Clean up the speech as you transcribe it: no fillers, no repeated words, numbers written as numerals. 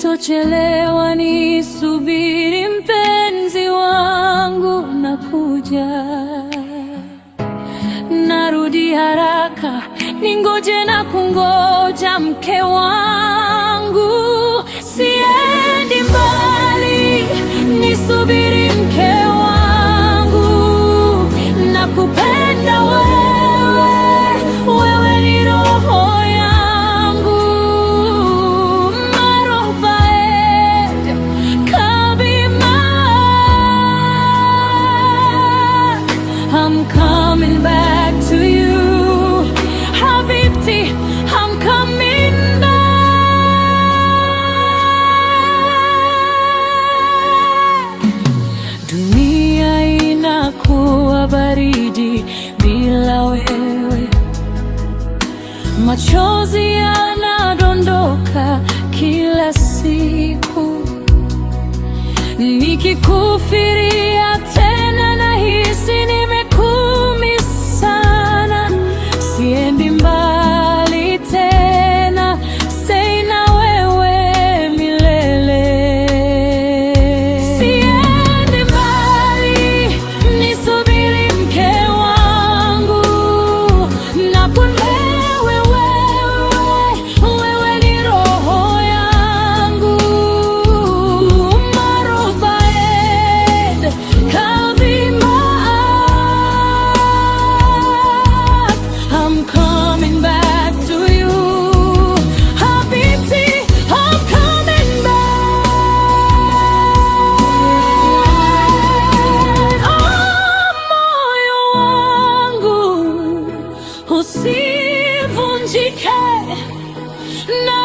Sitochelewa, nisubiri mpenzi wangu, nakuja. Narudi haraka, ningoje na kungoja mke wangu. Siendi mbali, nisubiri mke wangu. Nakupenda wewe, wewe ni roho yangu. Marobaed, Kabima, I'm coming back to you. Habibti, I'm coming back. Dunia inakuwa baridi bila wewe, machozi yanadondoka kila siku. Nikikufikiria tena nahisi nimekumi sana. Siendi mbali tena, stay na wewe milele. Siendi mbali, nisubiri mke wangu. Nakupenda wewe, wewe ni roho yangu. Marobaed, Kabima, I'm coming back to you. Habibti, I'm coming back. Oh, moyo wangu usivunjike na